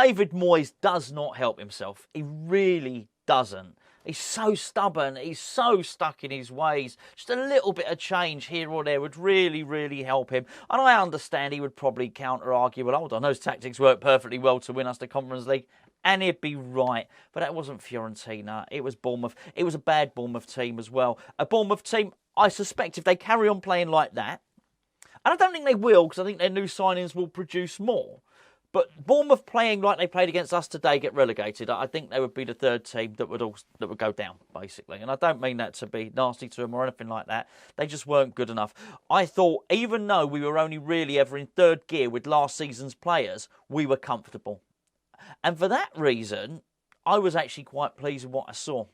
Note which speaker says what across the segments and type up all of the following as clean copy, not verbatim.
Speaker 1: David Moyes does not help himself. He really doesn't. He's so stubborn. He's so stuck in his ways. Just a little bit of change here or there would really, really help him. And I understand he would probably counter-argue, well, hold on, those tactics work perfectly well to win us the Conference League. And he'd be right. But that wasn't Fiorentina. It was Bournemouth. It was a bad Bournemouth team as well. A Bournemouth team, I suspect, if they carry on playing like that, and I don't think they will, because I think their new signings will produce more. But Bournemouth playing like they played against us today get relegated. I think they would be the third team that would go down, basically. And I don't mean that to be nasty to them or anything like that. They just weren't good enough. I thought, even though we were only really ever in third gear with last season's players, we were comfortable. And for that reason, I was actually quite pleased with what I saw.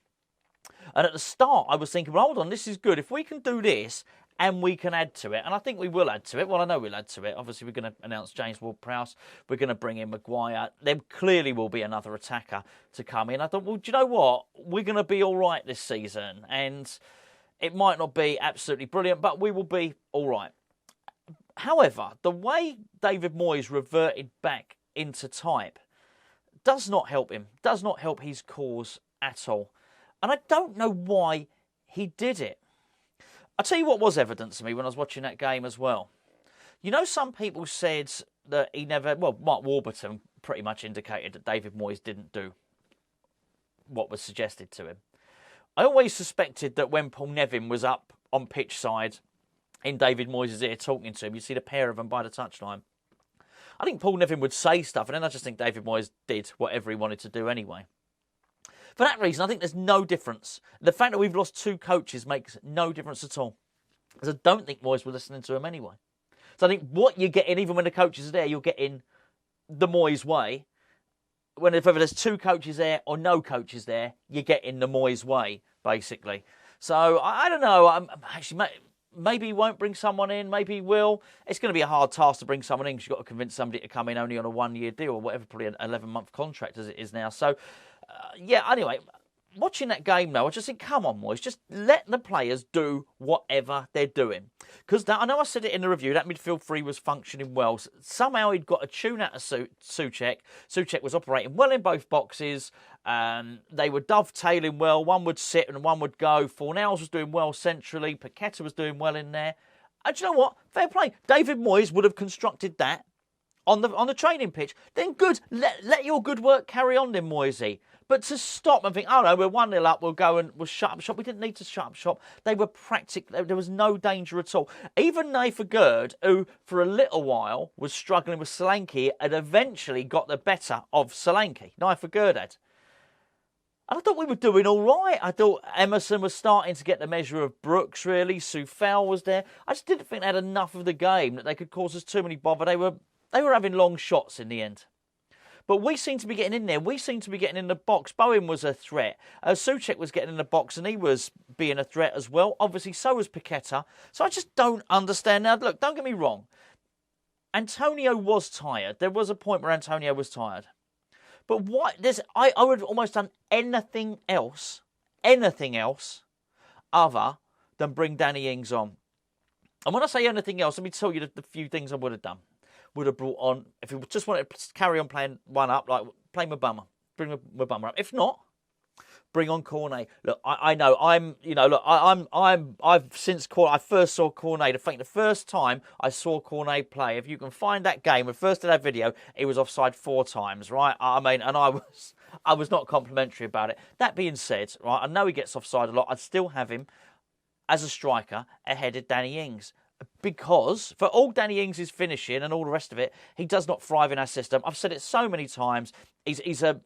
Speaker 1: And at the start, I was thinking, well, hold on, this is good. If we can do this, and we can add to it. And I think we will add to it. Well, I know we'll add to it. Obviously, we're going to announce James Ward-Prowse. We're going to bring in Maguire. There clearly will be another attacker to come in. I thought, well, do you know what? We're going to be all right this season. And it might not be absolutely brilliant, but we will be all right. However, the way David Moyes reverted back into type does not help him. Does not help his cause at all. And I don't know why he did it. I'll tell you what was evident to me when I was watching that game as well. You know, some people said that he never... Well, Mark Warburton pretty much indicated that David Moyes didn't do what was suggested to him. I always suspected that when Paul Nevin was up on pitch side in David Moyes' ear talking to him, you'd see the pair of them by the touchline. I think Paul Nevin would say stuff, and then I just think David Moyes did whatever he wanted to do anyway. For that reason, I think there's no difference. The fact that we've lost two coaches makes no difference at all. Because I don't think Moyes were listening to him anyway. So I think what you're getting, even when the coaches are there, you're getting the Moyes way. Whether there's two coaches there or no coaches there, you're getting the Moyes way, basically. So I don't know. Actually, maybe he won't bring someone in. Maybe he will. It's going to be a hard task to bring someone in because you've got to convince somebody to come in only on a one-year deal or whatever, probably an 11-month contract as it is now. So... yeah, anyway, watching that game now, I just think, come on, Moyes, just let the players do whatever they're doing. Because I know I said it in the review, that midfield three was functioning well. Somehow he'd got a tune out of Souček. Souček was operating well in both boxes. They were dovetailing well. One would sit and one would go. Fornals was doing well centrally. Paqueta was doing well in there. And do you know what? Fair play. David Moyes would have constructed that on the training pitch. Then good. Let your good work carry on then, Moyesy. But to stop and think, oh no, we're 1-0 up, we'll go and we'll shut up shop. We didn't need to shut up shop. They were practically, there was no danger at all. Even reverted, who for a little while was struggling with Solanke, had eventually got the better of Solanke. reverted. And I thought we were doing all right. I thought Emerson was starting to get the measure of Brooks, really. Soufal was there. I just didn't think they had enough of the game that they could cause us too many bother. They were having long shots in the end. But we seem to be getting in there. We seem to be getting in the box. Bowen was a threat. Souček was getting in the box and he was being a threat as well. Obviously, so was Paqueta. So I just don't understand. Now, look, don't get me wrong. Antonio was tired. There was a point where Antonio was tired. But I would have almost done anything else other than bring Danny Ings on. And when I say anything else, let me tell you the few things I would have done. Would have brought on, if we just wanted to carry on playing one up, like play Mbama, bring Mbama up. If not, bring on Cornet. Look, I know I've since I first saw Cornet. I think the first time I saw Cornet play, if you can find that game, when first did that video, he was offside 4 times, right? I mean, and I was not complimentary about it. That being said, right, I know he gets offside a lot. I'd still have him as a striker ahead of Danny Ings. Because for all Danny Ings' finishing and all the rest of it, he does not thrive in our system. I've said it so many times. I'm not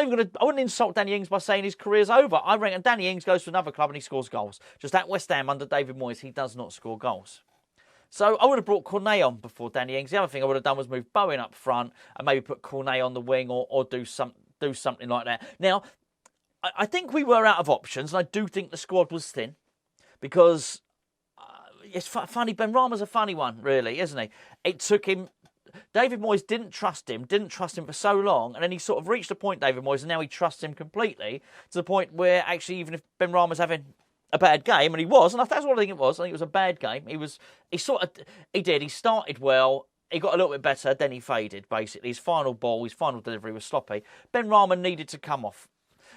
Speaker 1: even going to... I wouldn't insult Danny Ings by saying his career's over. I reckon Danny Ings goes to another club and he scores goals. Just at West Ham under David Moyes, he does not score goals. So I would have brought Cornet on before Danny Ings. The other thing I would have done was move Bowen up front and maybe put Cornet on the wing or do something like that. Now, I think we were out of options, and I do think the squad was thin because... it's funny. Benrahma's a funny one, really, isn't he? It took him... David Moyes didn't trust him for so long, and then he sort of reached a point, David Moyes, and now he trusts him completely to the point where actually even if Benrahma's having a bad game, and he was, and that's what I think it was a bad game. He started well. he got a little bit better, then he faded, basically. His final ball, his final delivery was sloppy. Ben Rama needed to come off.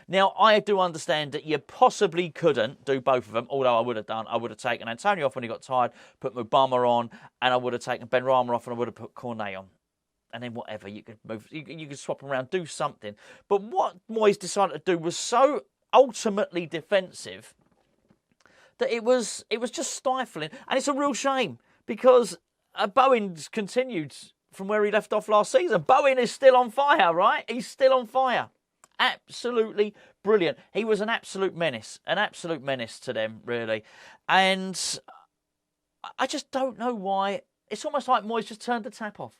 Speaker 1: Now, I do understand that you possibly couldn't do both of them, although I would have done. I would have taken Antonio off when he got tired, put Mubama on, and I would have taken Ben Rama off, and I would have put Cornet on. And then whatever, you could move, you could swap them around, do something. But what Moyes decided to do was so ultimately defensive that it was just stifling. And it's a real shame, because Bowen's continued from where he left off last season. Bowen is still on fire, right? He's still on fire. Absolutely brilliant. He was an absolute menace to them, really. And I just don't know why. It's almost like Moyes just turned the tap off.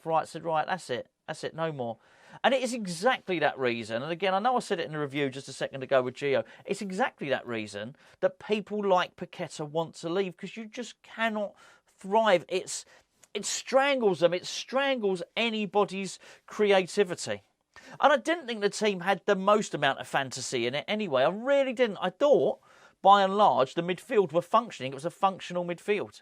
Speaker 1: Right, said, right, that's it, no more. And it is exactly that reason, and again, I know I said it in the review just a second ago with Gio, it's exactly that reason that people like Paqueta want to leave, because you just cannot thrive. It strangles them, it strangles anybody's creativity. And I didn't think the team had the most amount of fantasy in it anyway. I really didn't. I thought, by and large, the midfield were functioning. It was a functional midfield.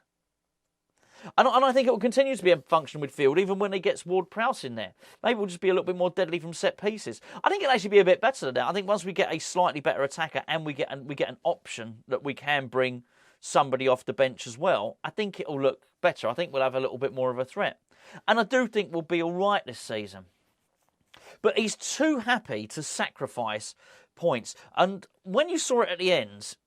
Speaker 1: And I think it will continue to be a functional midfield, even when he gets Ward-Prowse in there. Maybe we'll just be a little bit more deadly from set pieces. I think it'll actually be a bit better than that. I think once we get a slightly better attacker and we get an option that we can bring somebody off the bench as well, I think it'll look better. I think we'll have a little bit more of a threat. And I do think we'll be all right this season. But he's too happy to sacrifice points. And when you saw it at the end,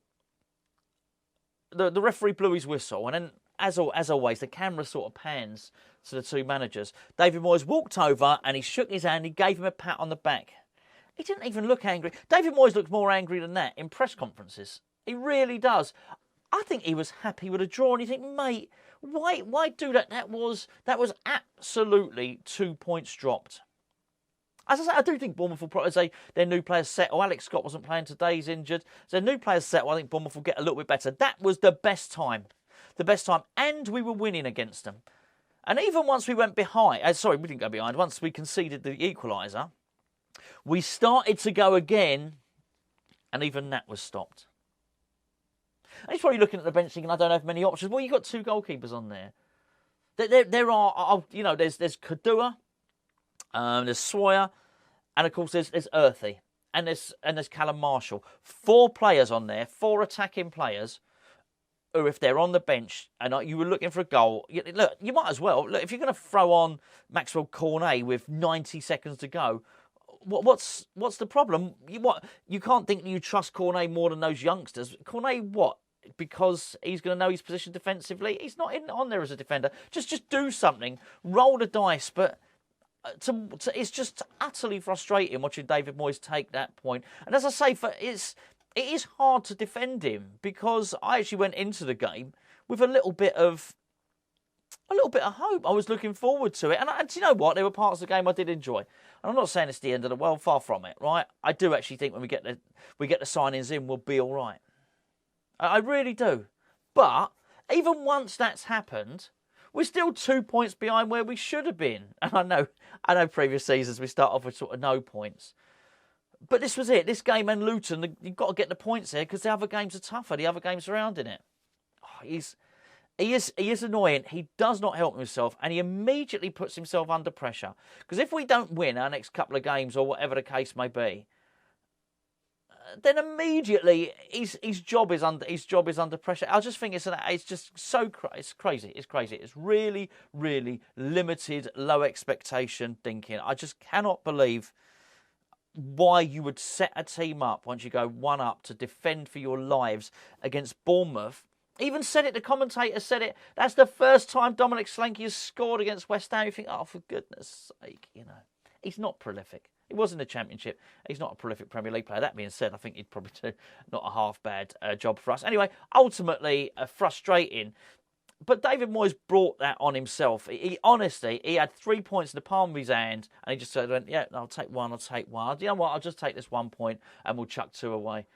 Speaker 1: the referee blew his whistle, and then, as always, the camera sort of pans to the two managers. David Moyes walked over and he shook his hand. He gave him a pat on the back. He didn't even look angry. David Moyes looks more angry than that in press conferences. He really does. I think he was happy with a draw, and you think, mate, why do that? That was absolutely 2 points dropped. As I say, I do think Bournemouth will probably say their new players settle. Alex Scott wasn't playing today, he's injured. So their new players settle. I think Bournemouth will get a little bit better. That was the best time. And we were winning against them. And even once we went behind, we didn't go behind, once we conceded the equaliser, we started to go again, and even that was stopped. And he's probably looking at the bench thinking, I don't have many options. Well, you've got two goalkeepers on there. There are, there's Kadua, there's Sawyer, and of course there's Earthy, and there's Callum Marshall. 4 players on there, 4 attacking players, who, if they're on the bench and you were looking for a goal, look, you might as well. Look, if you're going to throw on Maxwell Cornet with 90 seconds to go, what's the problem? You can't think that you trust Cornet more than those youngsters. Cornet, what? Because he's going to know his position defensively? He's not on there as a defender. Just do something. Roll the dice, but... it's just utterly frustrating watching David Moyes take that point. And as I say, it is hard to defend him, because I actually went into the game with a little bit of hope. I was looking forward to it, and do you know what? There were parts of the game I did enjoy. And I'm not saying it's the end of the world, far from it, right? I do actually think when we get the signings in, we'll be all right. I really do. But even once that's happened, we're still 2 points behind where we should have been. And I know previous seasons we start off with sort of no points. But this was it. This game and Luton, you've got to get the points here, because the other games are tougher. The other games surrounding it. He is annoying. He does not help himself, and he immediately puts himself under pressure. Because if we don't win our next couple of games, or whatever the case may be, then immediately his job is under pressure. I just think it's just so it's crazy. It's crazy. It's really, really limited, low expectation thinking. I just cannot believe why you would set a team up once you go 1 up to defend for your lives against Bournemouth. Even said it, the commentator said it. That's the first time Dominic Solanke has scored against West Ham. You think, oh, for goodness sake, he's not prolific. He was in the Championship. He's not a prolific Premier League player. That being said, I think he'd probably do not a half bad job for us. Anyway, ultimately frustrating. But David Moyes brought that on himself. He honestly had 3 points in the palm of his hand, and he just said, yeah, I'll take one. You know what? I'll just take this 1 point, and we'll chuck 2 away.